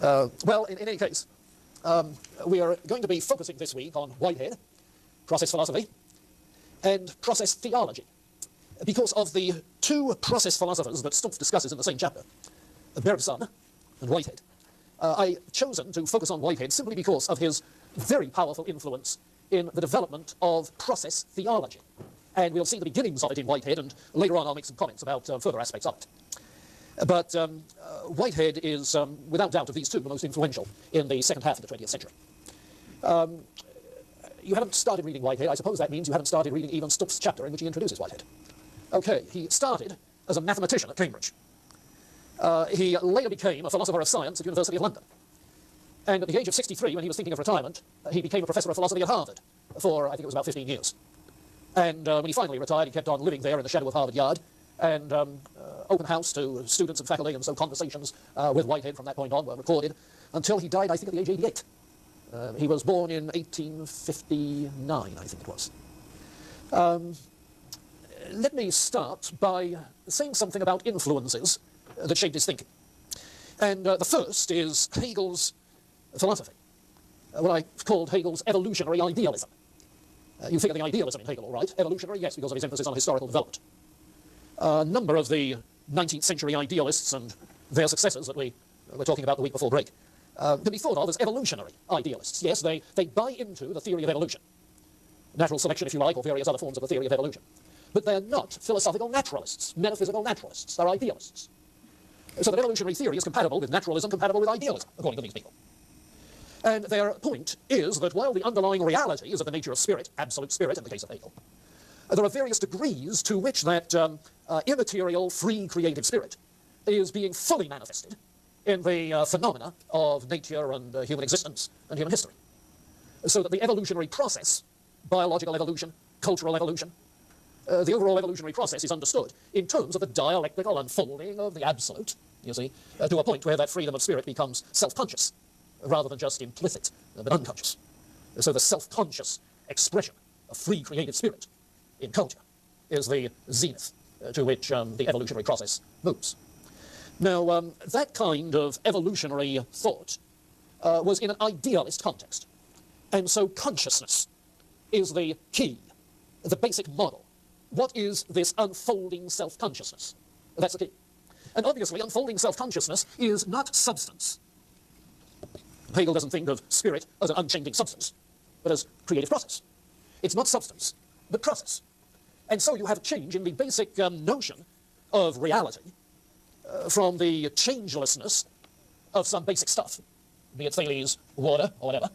Well, in any case, we are going to be focusing this week on Whitehead, process philosophy, and process theology, because of the two process philosophers that Stumpf discusses in the same chapter, Bergson and Whitehead. I've chosen to focus on Whitehead simply because of his very powerful influence in the development of process theology. And we'll see the beginnings of it in Whitehead, and later on I'll make some comments about further aspects of it. But Whitehead is, without doubt, of these two, the most influential in the second half of the 20th century. You haven't started reading Whitehead. I suppose that means you haven't started reading even Stumpf's chapter in which he introduces Whitehead. Okay, he started as a mathematician at Cambridge. He later became a philosopher of science at the University of London. And at the age of 63, when he was thinking of retirement, he became a professor of philosophy at Harvard for, I think it was about 15 years. And when he finally retired, he kept on living there in the shadow of Harvard Yard, and open house to students and faculty, and so conversations with Whitehead from that point on were recorded until he died, I think, at the age of 88. He was born in 1859, I think it was. Let me start by saying something about influences that shaped his thinking. And the first is Hegel's philosophy, what I called Hegel's evolutionary idealism. You think of the idealism in Hegel, all right? Evolutionary, yes, because of his emphasis on historical development. A number of the 19th century idealists and their successors that we were talking about the week before break can be thought of as evolutionary idealists. Yes, they buy into the theory of evolution, natural selection, if you like, or various other forms of the theory of evolution. But they're not philosophical naturalists, metaphysical naturalists. They're idealists. So that evolutionary theory is compatible with naturalism, compatible with idealism, according to these people. And their point is that while the underlying reality is of the nature of spirit, absolute spirit in the case of Hegel, there are various degrees to which that immaterial, free, creative spirit is being fully manifested in the phenomena of nature and human existence and human history. So that the evolutionary process, biological evolution, cultural evolution, the overall evolutionary process is understood in terms of the dialectical unfolding of the absolute, you see, to a point where that freedom of spirit becomes self-conscious, rather than just implicit, but unconscious. So the self-conscious expression of free creative spirit in culture is the zenith to which the evolutionary process moves. Now, that kind of evolutionary thought was in an idealist context. And so consciousness is the key, the basic model. What is this unfolding self-consciousness? That's the key. And obviously, unfolding self-consciousness is not substance. Hegel doesn't think of spirit as an unchanging substance, but as creative process. It's not substance, but process. And so you have a change in the basic notion of reality from the changelessness of some basic stuff, be it Thales' water or whatever,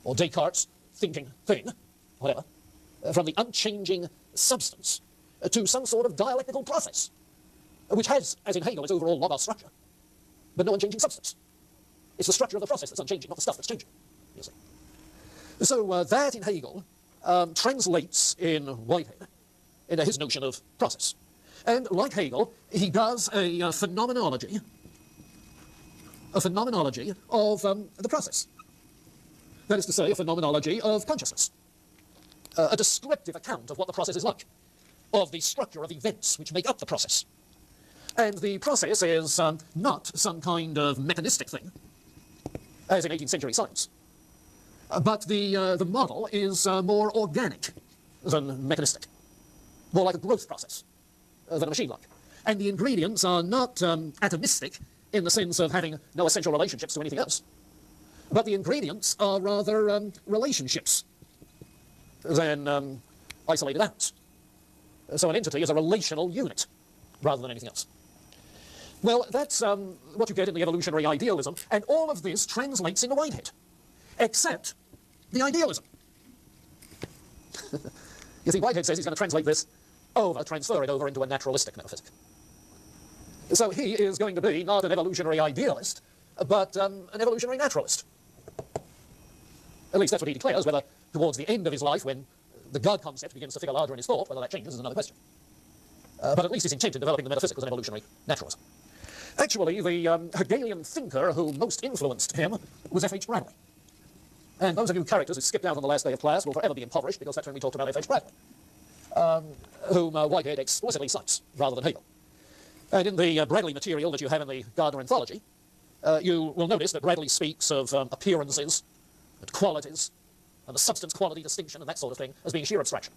or Descartes' thinking thing, whatever, from the unchanging substance to some sort of dialectical process, which has, as in Hegel, its overall logos structure, but no unchanging substance. It's the structure of the process that's unchanging, not the stuff that's changing, you see. So that in Hegel translates in Whitehead into his notion of process. And like Hegel, he does a phenomenology of the process. That is to say, a phenomenology of consciousness. A descriptive account of what the process is like, of the structure of events which make up the process. And the process is not some kind of mechanistic thing, as in 18th century science. But the model is more organic than mechanistic, more like a growth process than a machine like. And the ingredients are not atomistic in the sense of having no essential relationships to anything else, but the ingredients are rather relationships than isolated atoms. So an entity is a relational unit rather than anything else. Well, that's what you get in the evolutionary idealism, and all of this translates into Whitehead, except the idealism. You see, Whitehead says he's going to translate this over, transfer it over into a naturalistic metaphysic. So he is going to be not an evolutionary idealist, but an evolutionary naturalist. At least that's what he declares, whether towards the end of his life, when the God concept begins to figure larger in his thought, whether that changes is another question. But at least his intent in developing the metaphysic was an evolutionary naturalism. Actually, the Hegelian thinker who most influenced him was F.H. Bradley. And those of you characters who skipped out on the last day of class will forever be impoverished, because that's when we talked about F.H. Bradley, whom Whitehead explicitly cites, rather than Hegel. And in the Bradley material that you have in the Gardner Anthology, you will notice that Bradley speaks of appearances and qualities and the substance-quality distinction and that sort of thing as being sheer abstraction,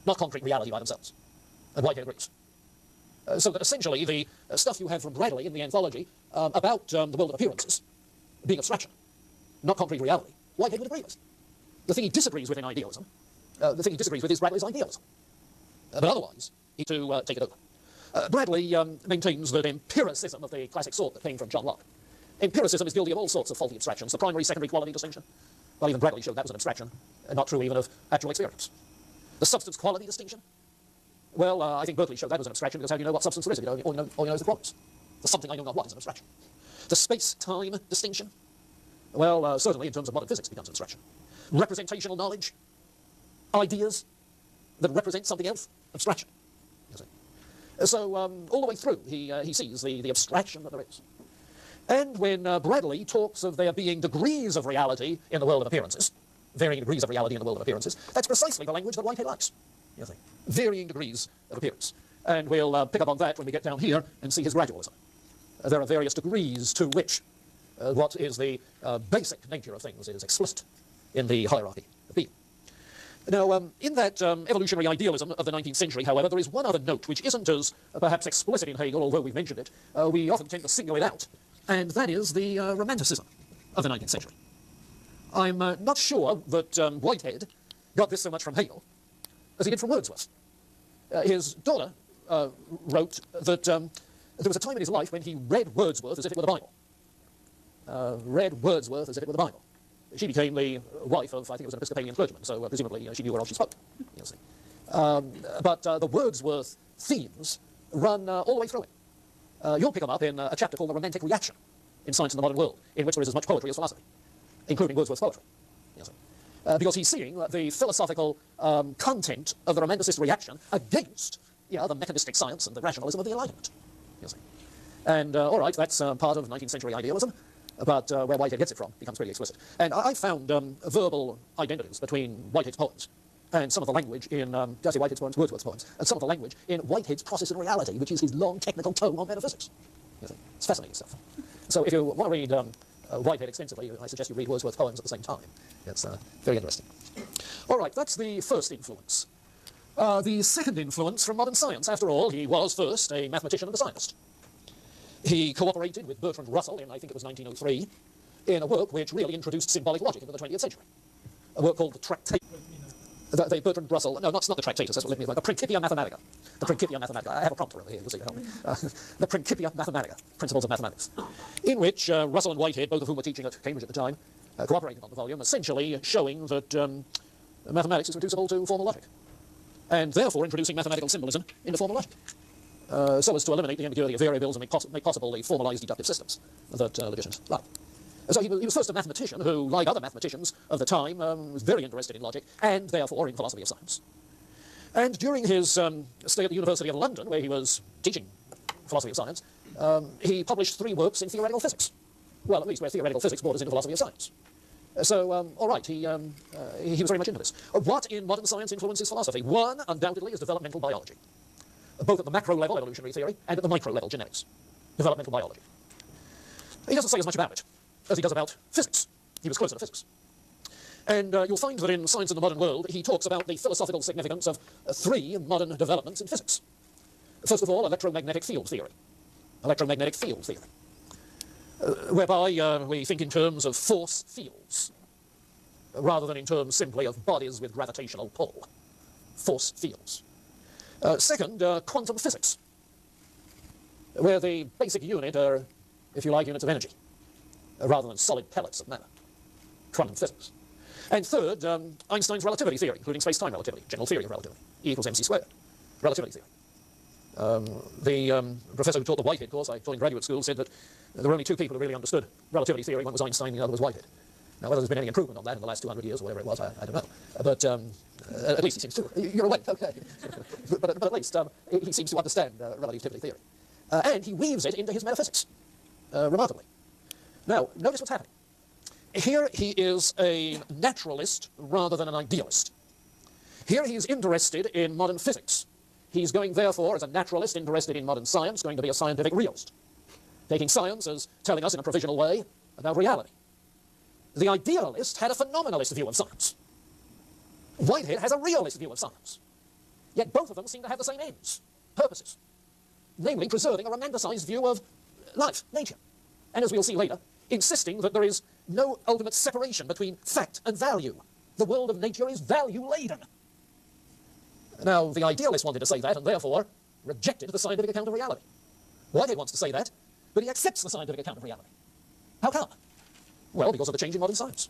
not concrete reality by themselves. And Whitehead agrees. So that essentially the stuff you have from Bradley in the anthology about the world of appearances being abstraction, not concrete reality, Whitehead would agree with. The thing he disagrees with in idealism, the thing he disagrees with is Bradley's idealism. But otherwise, he to take it over. Bradley maintains that empiricism of the classic sort that came from John Locke. Empiricism is guilty of all sorts of faulty abstractions. The primary, secondary quality distinction, well, even Bradley showed that was an abstraction, not true even of actual experience. The substance-quality distinction, well, I think Berkeley showed that was an abstraction, because how do you know what substance there is if you all you know is the qualities? The something I know not what is an abstraction. The space-time distinction, well, certainly in terms of modern physics becomes an abstraction. Representational knowledge, ideas that represent something else, abstraction. So all the way through, he sees the abstraction that there is. And when Bradley talks of there being degrees of reality in the world of appearances, varying degrees of reality in the world of appearances, that's precisely the language that Whitehead likes. Varying degrees of appearance. And we'll pick up on that when we get down here and see his gradualism. There are various degrees to which what is the basic nature of things is explicit in the hierarchy of being. Now, in that evolutionary idealism of the 19th century, however, there is one other note which isn't as perhaps explicit in Hegel, although we've mentioned it. We often tend to single it out, and that is the romanticism of the 19th century. I'm not sure that Whitehead got this so much from Hegel as he did from Wordsworth. His daughter wrote that there was a time in his life when he read Wordsworth as if it were the Bible. Read Wordsworth as if it were the Bible. She became the wife of, I think it was an Episcopalian clergyman, so presumably she knew where else she spoke. But the Wordsworth themes run all the way through it. You'll pick them up in a chapter called The Romantic Reaction in Science and the Modern World, in which there is as much poetry as philosophy, including Wordsworth's poetry. Because he's seeing the philosophical content of the Romanticist reaction against the mechanistic science and the rationalism of the Enlightenment. And all right, that's part of 19th century idealism, but where Whitehead gets it from becomes pretty explicit. And I found verbal identities between Whitehead's poems and some of the language in, Whitehead's poems, Wordsworth's poems, and some of the language in Whitehead's Process and Reality, which is his long technical tome on metaphysics. It's fascinating stuff. So if you want to read Whitehead extensively, I suggest you read Wordsworth's poems at the same time. It's very interesting. All right, that's the first influence. The second influence from modern science. After all, he was first a mathematician and a scientist. He cooperated with Bertrand Russell in, I think it was 1903, in a work which really introduced symbolic logic into the 20th century. A work called the Tractate. Bertrand Russell, no, not the Tractatus, that's what it means, the Principia Mathematica. The Principia Mathematica. I have a prompter over here, you'll see, help me. The Principia Mathematica, Principles of Mathematics, in which Russell and Whitehead, both of whom were teaching at Cambridge at the time, cooperated on the volume, essentially showing that mathematics is reducible to formal logic, and therefore introducing mathematical symbolism into formal logic, so as to eliminate the ambiguity of variables and make possible the formalized deductive systems that logicians like. So he was first a mathematician who, like other mathematicians of the time, was very interested in logic and therefore in philosophy of science. And during his stay at the University of London, where he was teaching philosophy of science, he published 3 works in theoretical physics. Well, at least where theoretical physics borders into philosophy of science. So, all right, he was very much into this. What in modern science influences philosophy? One, undoubtedly, is developmental biology, both at the macro level, evolutionary theory, and at the micro level, genetics, developmental biology. He doesn't say as much about it as he does about physics. He was closer to physics. And you'll find that in Science in the Modern World, he talks about the philosophical significance of 3 modern developments in physics. First of all, electromagnetic field theory. Electromagnetic field theory. Whereby we think in terms of force fields, rather than in terms simply of bodies with gravitational pull. Force fields. Second, quantum physics, where the basic unit are, if you like, units of energy, rather than solid pellets of matter. Quantum physics. And third, Einstein's relativity theory, including space-time relativity, general theory of relativity, E equals mc squared, relativity theory. The professor who taught the Whitehead course I taught in graduate school said that there were only 2 people who really understood relativity theory. One was Einstein, the other was Whitehead. Now, whether there's been any improvement on that in the last 200 years or whatever it was, I don't know. But at least he seems to. You're awake, okay. but at least he seems to understand relativity theory. And he weaves it into his metaphysics, remarkably. Now, notice what's happening. Here he is a naturalist rather than an idealist. Here he is interested in modern physics. He's going, therefore, as a naturalist interested in modern science, going to be a scientific realist. taking science as telling us in a provisional way about reality. The idealist had a phenomenalist view of science. Whitehead has a realist view of science. Yet both of them seem to have the same ends, purposes, namely preserving a romanticized view of life, nature, and as we'll see later, insisting that there is no ultimate separation between fact and value. The world of nature is value-laden. Now, the idealist wanted to say that, and therefore rejected the scientific account of reality. Whitehead wants to say that, but he accepts the scientific account of reality. How come? Well, because of the change in modern science.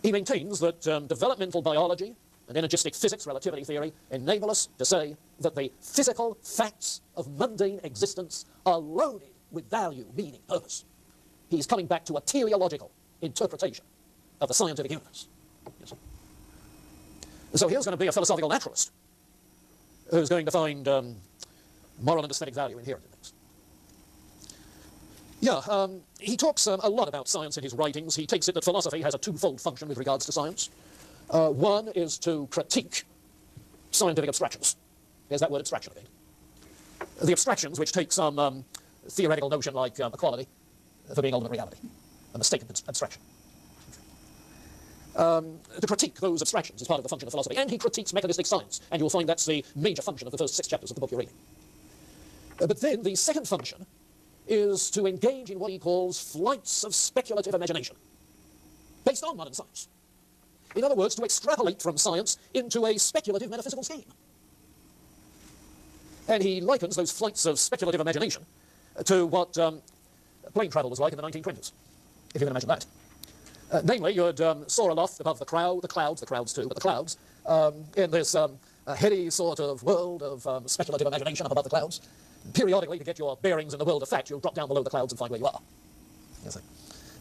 He maintains that developmental biology and energistic physics, relativity theory, enable us to say that the physical facts of mundane existence are loaded with value, meaning, purpose. He's coming back to a teleological interpretation of the scientific universe. Yes. So here's going to be a philosophical naturalist who's going to find moral and aesthetic value inherent in things. Yeah, he talks a lot about science in his writings. He takes it that philosophy has a twofold function with regards to science. One is to critique scientific abstractions. There's that word abstraction again. The abstractions which take some theoretical notion like equality for being ultimate reality, a mistaken abstraction. To critique those abstractions is part of the function of philosophy, and he critiques mechanistic science, and you'll find that's the major function of the first 6 chapters of the book you're reading. But then the second function is to engage in what he calls flights of speculative imagination, based on modern science. In other words, to extrapolate from science into a speculative metaphysical scheme. And he likens those flights of speculative imagination to what plane travel was like in the 1920s, if you can imagine that. Namely, you'd soar aloft above the clouds too, but the clouds, in this heady sort of world of speculative imagination up above the clouds. Periodically, to get your bearings in the world of fact, you'll drop down below the clouds and find where you are. Yes,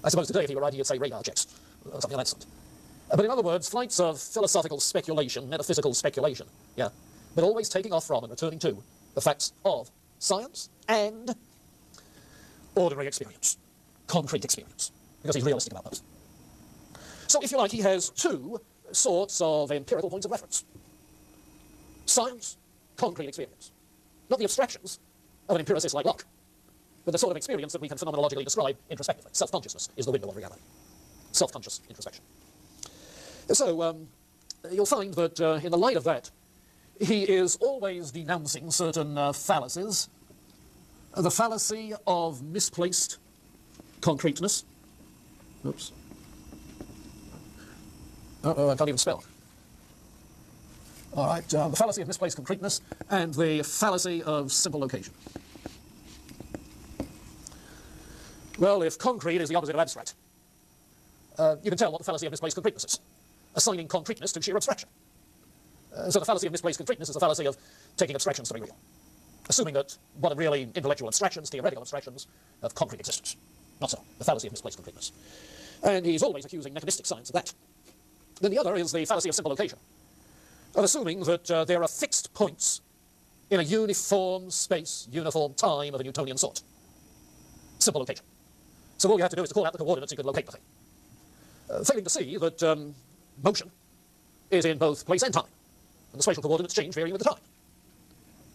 I suppose today, if you were writing, you'd say radar checks, or something of that sort. But in other words, flights of philosophical speculation, metaphysical speculation, yeah, but always taking off from and returning to the facts of science and ordinary experience, concrete experience, because he's realistic about those. So, if you like, he has 2 sorts of empirical points of reference. Science, concrete experience. Not the abstractions of an empiricist like Locke, but the sort of experience that we can phenomenologically describe introspectively. Self-consciousness is the window of reality. Self-conscious introspection. So, you'll find that in the light of that, he is always denouncing certain fallacies. The fallacy of misplaced concreteness. Oops. Uh-oh, I can't even spell. All right, the fallacy of misplaced concreteness and the fallacy of simple location. Well, if concrete is the opposite of abstract, you can tell what the fallacy of misplaced concreteness is, assigning concreteness to sheer abstraction. So the fallacy of misplaced concreteness is the fallacy of taking abstractions to be real, assuming that what are really intellectual abstractions, theoretical abstractions, have concrete existence. Not so, the fallacy of misplaced concreteness. And he's always accusing mechanistic science of that. Then the other is the fallacy of simple location, of assuming that there are fixed points in a uniform space, uniform time of a Newtonian sort. Simple location. So all you have to do is to call out the coordinates you can locate the thing. Failing to see that motion is in both place and time, and the spatial coordinates change varying with the time.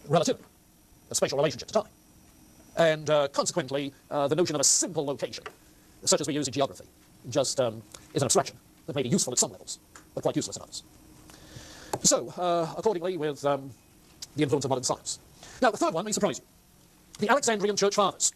Relativity, a spatial relationship to time. And consequently, the notion of a simple location, such as we use in geography, just is an abstraction that may be useful at some levels, but quite useless in others. So, accordingly, with the influence of modern science. Now, the third one may surprise you. The Alexandrian Church Fathers.